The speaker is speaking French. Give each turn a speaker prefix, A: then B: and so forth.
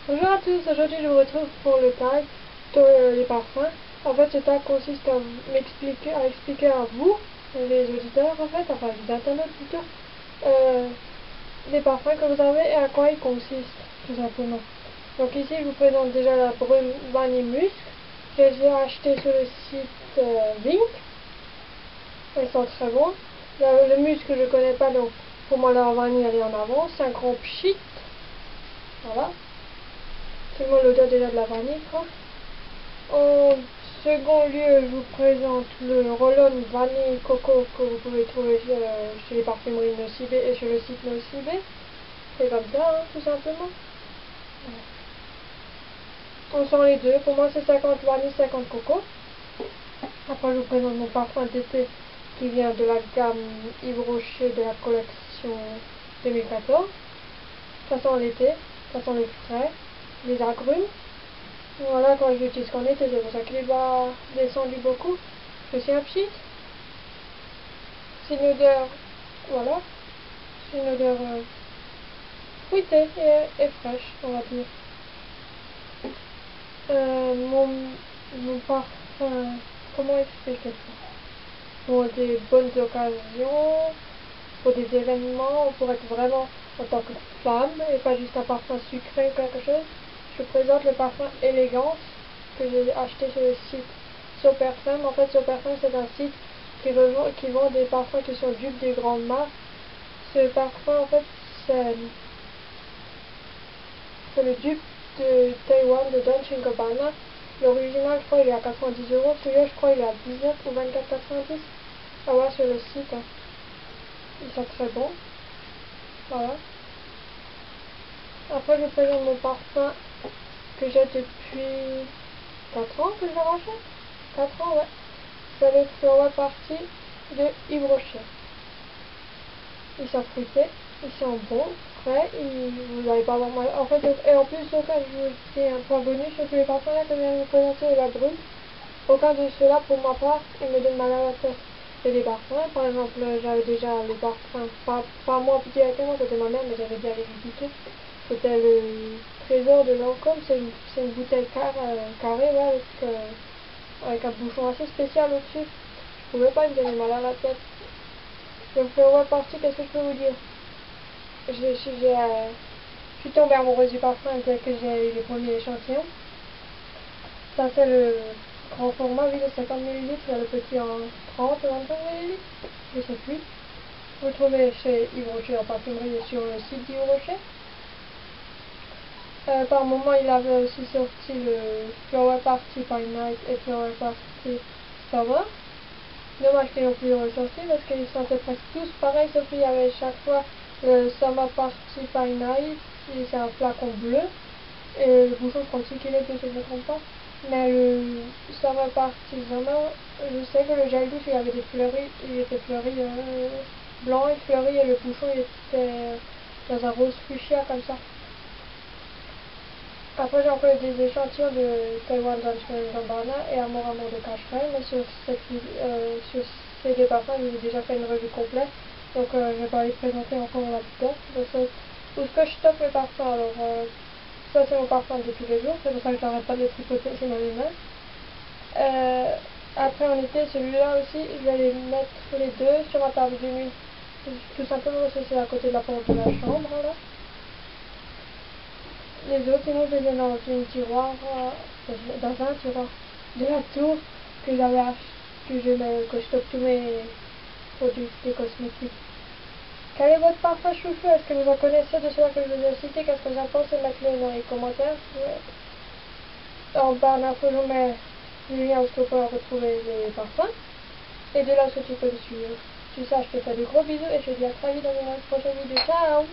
A: Bonjour à tous, aujourd'hui je vous retrouve pour le tag les parfums. En fait, ce tag consiste à expliquer à vous, les auditeurs en fait, enfin les internautes plutôt, les parfums que vous avez et à quoi ils consistent, tout simplement. Donc ici je vous présente déjà la brume vanille musc que j'ai acheté sur le site Vink. Ils sont très bons. Le musc je connais pas, donc pour moi la vanille rien en avant. C'est un grand pchit. Voilà. Tout le monde l'odeur déjà de la vanille, quoi. En second lieu, je vous présente le roll-on vanille coco que vous pouvez trouver chez les parfumeries Nocibé et sur le site Nocibé. C'est comme ça, hein, tout simplement. On sent les deux. Pour moi, c'est 50 vanille, 50 coco. Après, je vous présente mon parfum d'été qui vient de la gamme Yves Rocher de la collection 2014. Ça sent l'été, ça sent le frais, les agrumes. Voilà, quand je l'utilise qu'en été, c'est pour ça qu'il va descendu beaucoup. Je suis un pchit. C'est une odeur, voilà, c'est une odeur fruitée et fraîche, on va dire. Mon parfum, comment expliquer ça? Pour des bonnes occasions, pour des événements, pour être vraiment en tant que femme et pas juste un parfum sucré ou quelque chose. Je vous présente le parfum Élégance que j'ai acheté sur le site So Parfum. En fait, So Parfum, c'est un site qui vend des parfums qui sont dupes des grandes marques. Ce parfum, en fait, c'est le dupe de Taïwan de Dolce & Gabbana. L'original, je crois, il est à 90 €. Celui-là, je crois, il est à 19 ou 24,90. À voir sur le site. Hein. Ils sont très bons. Voilà. Après, je présente mon parfum que j'ai depuis 4 ans que je rachète. 4 ans, ouais. C'est le Flower Party de Yves Rocher. Ils sont fruités, ils sont bons, frais, vous n'allez pas avoir mal. En fait, et en plus, aucun, je vous dis un point bonus sur tous les parfums là que je viens de vous présenter et la brune. Aucun de ceux-là, pour ma part, il me donne mal à la tête. Et les parfums, par exemple, j'avais déjà les parfums, pas moi directement, c'était ma mère, mais j'avais dit à les visiter. C'était le trésor de Lancôme, c'est une bouteille carrée, ouais, avec un bouchon assez spécial au-dessus. Je pouvais pas me donner mal à la tête. Donc le reparti, qu'est-ce que je peux vous dire? Je suis tombée amoureuse du parfum dès que j'ai eu les premiers échantillons. Ça c'est le grand format, oui, de 50 ml, il y a le petit en 30 ou 25 ml, je sais plus. Vous le trouvez chez Yves Rocher en parfumerie et sur le site d'Yves Rocher. Par moment, il avait aussi sorti le Flower Party by Night et Flower Party Summer. Dommage qu'ils n'ont plus ressorti parce qu'ils sentaient presque tous pareils, sauf qu'il y avait chaque fois le Summer Party by Night, c'est un flacon bleu, et le bouchon je crois aussi qu'il est bleu si je ne me trompe pas. Mais le Summer Party vraiment, je sais que le gel douche il avait des fleuris, il était fleuri blanc et fleuri et le bouchon il était dans un rose fuchsia comme ça. Après j'ai encore des échantillons de Taiwan Dolce & Gabbana et Amour Amour de Cacherel, mais sur ces deux parfums j'ai déjà fait une revue complète, donc je vais pas les présenter encore là-dedans. Où est-ce que je stocke mes parfums? Alors ça c'est mon parfum de tous les jours, c'est pour ça que j'arrête pas de les tripoter sur mes mains. Après en été, celui-là aussi, je vais les mettre les deux sur ma table de nuit, tout simplement parce que c'est à côté de la porte de la chambre là. Les autres, sinon, je les mets dans une tiroir, dans un tiroir de la tour que j'avais acheté, que je stocke tous mes produits des cosmétiques. Quel est votre parfum chouchou? Est-ce que vous en connaissez de ceux que je vous ai cités? Qu'est-ce que vous en pensez? Mettez-le dans les commentaires. En barre d'infos, je vous mets le lien où tu peux retrouver les parfums. Et de là, ce que tu peux me suivre. Sur ça, je te fais de gros bisous et je te dis à très vite dans une prochaine vidéo. Ciao!